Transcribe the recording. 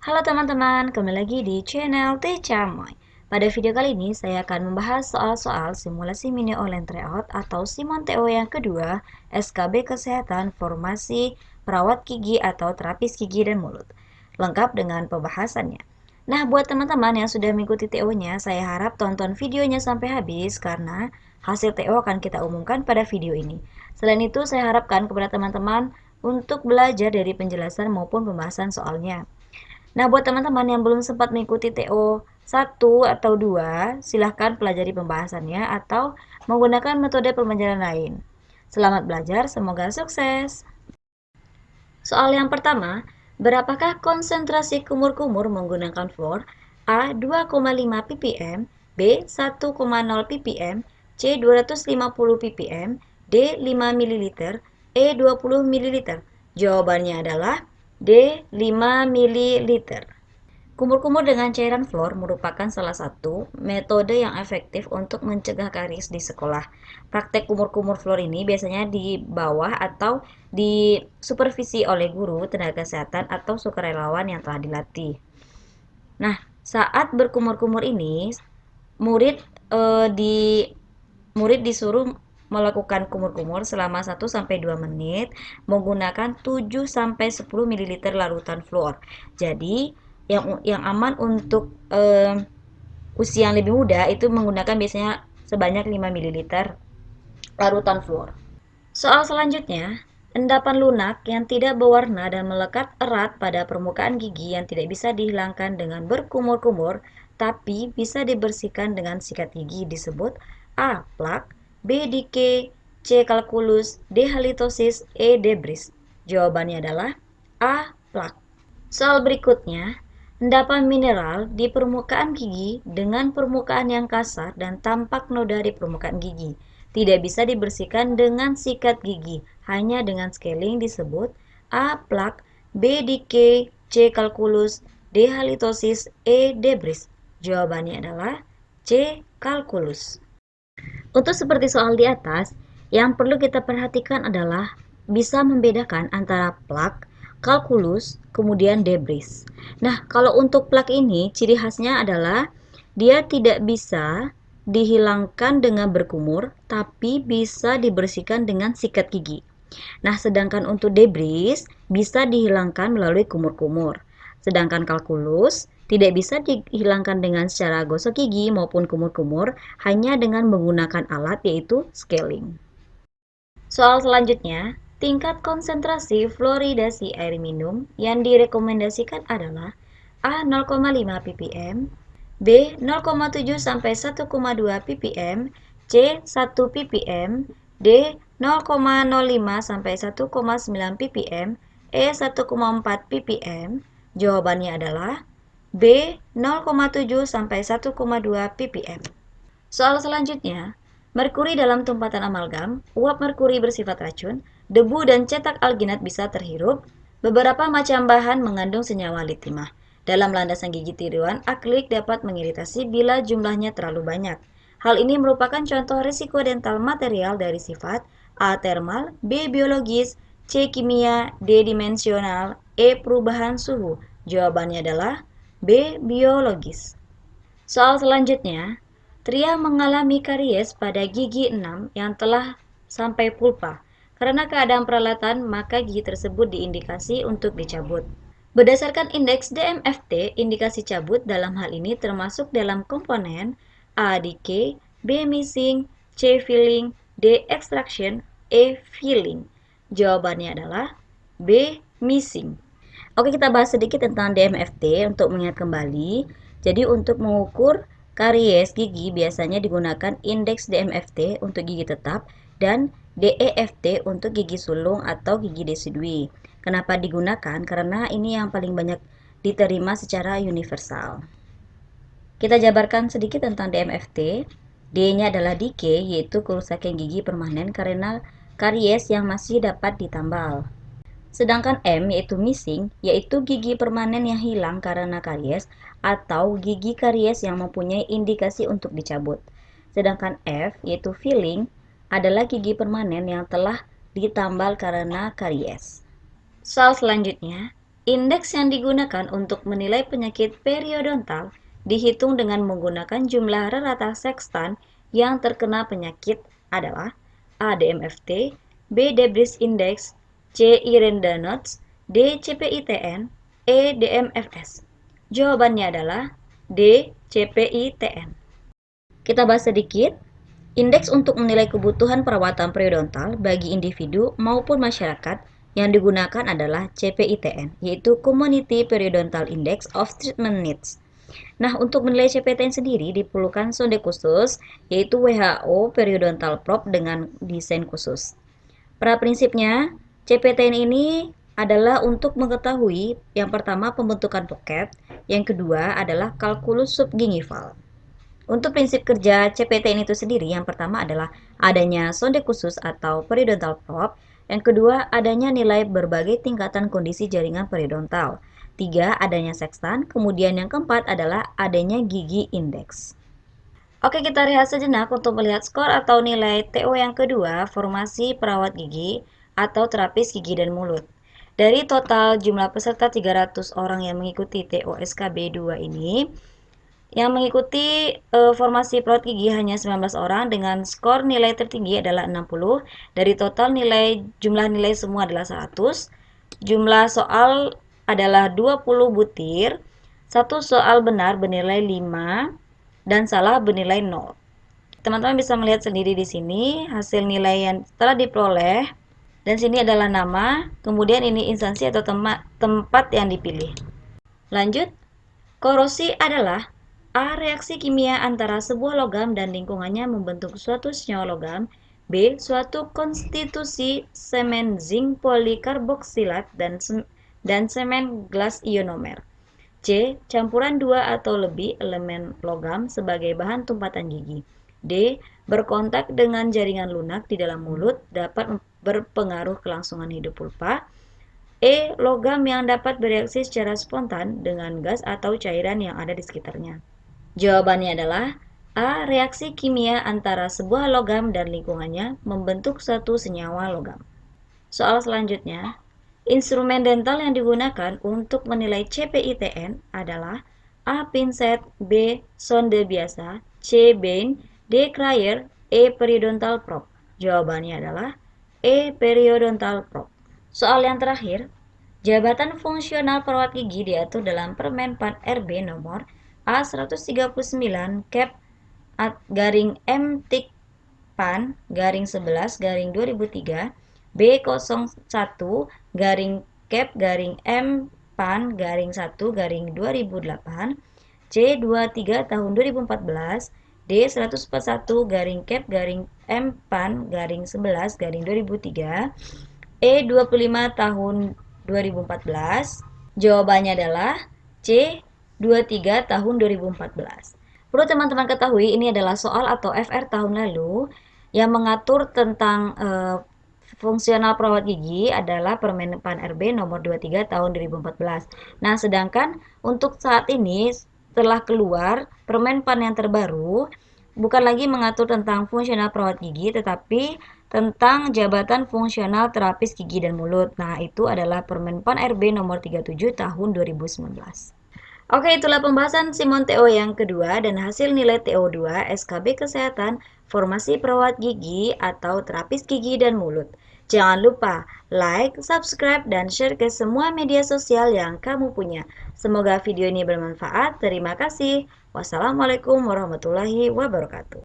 Halo teman-teman, kembali lagi di channel Tecamoy. Pada video kali ini saya akan membahas soal-soal simulasi mini online tryout atau Simon TO yang kedua, SKB Kesehatan Formasi Perawat Gigi atau Terapis Gigi dan Mulut. Lengkap dengan pembahasannya. Nah, buat teman-teman yang sudah mengikuti TO-nya, saya harap tonton videonya sampai habis karena hasil TO akan kita umumkan pada video ini. Selain itu, saya harapkan kepada teman-teman untuk belajar dari penjelasan maupun pembahasan soalnya. Nah, buat teman-teman yang belum sempat mengikuti TO 1 atau 2, silahkan pelajari pembahasannya atau menggunakan metode pembelajaran lain. Selamat belajar, semoga sukses. Soal yang pertama, berapakah konsentrasi kumur-kumur menggunakan fluor? A. 2,5 ppm, B. 1,0 ppm, C. 250 ppm, D. 5 ml, E. 20 ml. Jawabannya adalah D. 5 ml. Kumur-kumur dengan cairan fluor merupakan salah satu metode yang efektif untuk mencegah karies di sekolah. Praktek kumur-kumur fluor ini biasanya di bawah atau disupervisi oleh guru, tenaga kesehatan, atau sukarelawan yang telah dilatih. Nah, saat berkumur-kumur ini, murid eh, di murid disuruh melakukan kumur-kumur selama 1-2 menit menggunakan 7-10 ml larutan fluor. Jadi, yang aman untuk usia yang lebih muda itu menggunakan biasanya sebanyak 5 ml larutan fluor. Soal selanjutnya, endapan lunak yang tidak berwarna dan melekat erat pada permukaan gigi yang tidak bisa dihilangkan dengan berkumur-kumur, tapi bisa dibersihkan dengan sikat gigi disebut A. Plak, B. Decay, C. Calculus, D. Halitosis, E. Debris. Jawabannya adalah A. Plak. Soal berikutnya, endapan mineral di permukaan gigi dengan permukaan yang kasar dan tampak noda di permukaan gigi. Tidak bisa dibersihkan dengan sikat gigi, hanya dengan scaling disebut A. Plak, B. Decay, C. Calculus, D. Halitosis, E. Debris. Jawabannya adalah C. Calculus. Untuk seperti soal di atas, yang perlu kita perhatikan adalah bisa membedakan antara plak, kalkulus, kemudian debris. Nah, kalau untuk plak ini, ciri khasnya adalah dia tidak bisa dihilangkan dengan berkumur, tapi bisa dibersihkan dengan sikat gigi. Nah, sedangkan untuk debris bisa dihilangkan melalui kumur-kumur. Sedangkan kalkulus tidak bisa dihilangkan dengan secara gosok gigi maupun kumur-kumur, hanya dengan menggunakan alat yaitu scaling. Soal selanjutnya, tingkat konsentrasi fluoridasi air minum yang direkomendasikan adalah A. 0,5 ppm, B. 0,7 sampai 1,2 ppm, C. 1 ppm, D. 0,05 sampai 1,9 ppm, E. 1,4 ppm. Jawabannya adalah B. 0,7 sampai 1,2 ppm. Soal selanjutnya, merkuri dalam tumpatan amalgam, uap merkuri bersifat racun, debu dan cetak alginat bisa terhirup. Beberapa macam bahan mengandung senyawa litimah. Dalam landasan gigi tiruan, akrilik dapat mengiritasi bila jumlahnya terlalu banyak. Hal ini merupakan contoh risiko dental material dari sifat A. Termal, B. Biologis, C. Kimia, D. Dimensional, E. Perubahan suhu. Jawabannya adalah B. Biologis. Soal selanjutnya, Tria mengalami karies pada gigi 6 yang telah sampai pulpa. Karena keadaan peralatan, maka gigi tersebut diindikasi untuk dicabut. Berdasarkan indeks DMFT, indikasi cabut dalam hal ini termasuk dalam komponen A. Decay, B. Missing, C. Filling, D. Extraction, E. Filling. Jawabannya adalah B. Missing. Oke, kita bahas sedikit tentang DMFT untuk mengingat kembali. Jadi untuk mengukur karies gigi biasanya digunakan indeks DMFT untuk gigi tetap dan DEFT untuk gigi sulung atau gigi desidui. Kenapa digunakan? Karena ini yang paling banyak diterima secara universal. Kita jabarkan sedikit tentang DMFT. D-nya adalah decay, yaitu kerusakan gigi permanen karena karies yang masih dapat ditambal. Sedangkan M yaitu missing, yaitu gigi permanen yang hilang karena karies atau gigi karies yang mempunyai indikasi untuk dicabut. Sedangkan F yaitu filling adalah gigi permanen yang telah ditambal karena karies. Soal selanjutnya, Indeks yang digunakan untuk menilai penyakit periodontal dihitung dengan menggunakan jumlah rata sekstan yang terkena penyakit adalah A. DMFT, B. Debris Index, C. Irenda Notes, D. CPITN, E. DMFS. Jawabannya adalah D. CPITN. Kita bahas sedikit. Indeks untuk menilai kebutuhan perawatan periodontal bagi individu maupun masyarakat yang digunakan adalah CPITN, yaitu Community Periodontal Index of Treatment Needs. Nah, untuk menilai CPITN sendiri diperlukan sonde khusus, yaitu WHO Periodontal Probe dengan desain khusus. Pada prinsipnya, CPITN ini adalah untuk mengetahui yang pertama pembentukan pocket, yang kedua adalah kalkulus subgingival. Untuk prinsip kerja CPTN itu sendiri, yang pertama adalah adanya sonde khusus atau periodontal probe, yang kedua adanya nilai berbagai tingkatan kondisi jaringan periodontal, tiga adanya sekstan, kemudian yang keempat adalah adanya gigi indeks. Oke, kita rehat sejenak untuk melihat skor atau nilai TO yang kedua, formasi perawat gigi atau terapis gigi dan mulut. Dari total jumlah peserta 300 orang yang mengikuti TO SKB 2 ini, yang mengikuti formasi perawat gigi hanya 19 orang dengan skor nilai tertinggi adalah 60. Dari total jumlah nilai semua adalah 100. Jumlah soal adalah 20 butir. Satu soal benar bernilai 5 dan salah bernilai 0. Teman-teman bisa melihat sendiri di sini hasil nilai yang telah diperoleh, dan sini adalah nama, kemudian ini instansi atau tempat yang dipilih. Lanjut, korosi adalah A. Reaksi kimia antara sebuah logam dan lingkungannya membentuk suatu senyawa logam. B. Suatu konstitusi semen zinc polikarboksilat dan semen gelas ionomer. C. Campuran dua atau lebih elemen logam sebagai bahan tumpatan gigi. D. Berkontak dengan jaringan lunak di dalam mulut dapat berpengaruh kelangsungan hidup pulpa. E. Logam yang dapat bereaksi secara spontan dengan gas atau cairan yang ada di sekitarnya. Jawabannya adalah A. Reaksi kimia antara sebuah logam dan lingkungannya membentuk suatu senyawa logam. Soal selanjutnya, instrumen dental yang digunakan untuk menilai CPITN adalah A. Pinset, B. Sonde biasa, C. Bane, D. Cryer, E. Periodontal probe. Jawabannya adalah E. Periodontal probe. Soal yang terakhir, jabatan fungsional perawat gigi diatur dalam Permen PAN RB nomor A139 Cap garing M Tik PAN garing 11 garing 2003 B01 garing Cap garing M PAN garing 1 garing 2008 C23 tahun 2014 D141 garing Cap garing M PAN garing 11 garing 2003 E25 tahun 2014. Jawabannya adalah C 23 tahun 2014. Perlu teman-teman ketahui, ini adalah soal atau FR tahun lalu yang mengatur tentang fungsional perawat gigi adalah Permen PAN RB nomor 23 tahun 2014. Nah, sedangkan untuk saat ini setelah keluar Permen PAN yang terbaru bukan lagi mengatur tentang fungsional perawat gigi, tetapi tentang jabatan fungsional terapis gigi dan mulut. Nah, itu adalah Permen PAN RB nomor 37 tahun 2019. Oke, itulah pembahasan Simon TO yang kedua dan hasil nilai TO2 SKB Kesehatan Formasi Perawat Gigi atau Terapis Gigi dan Mulut. Jangan lupa like, subscribe, dan share ke semua media sosial yang kamu punya. Semoga video ini bermanfaat. Terima kasih. Wassalamualaikum warahmatullahi wabarakatuh.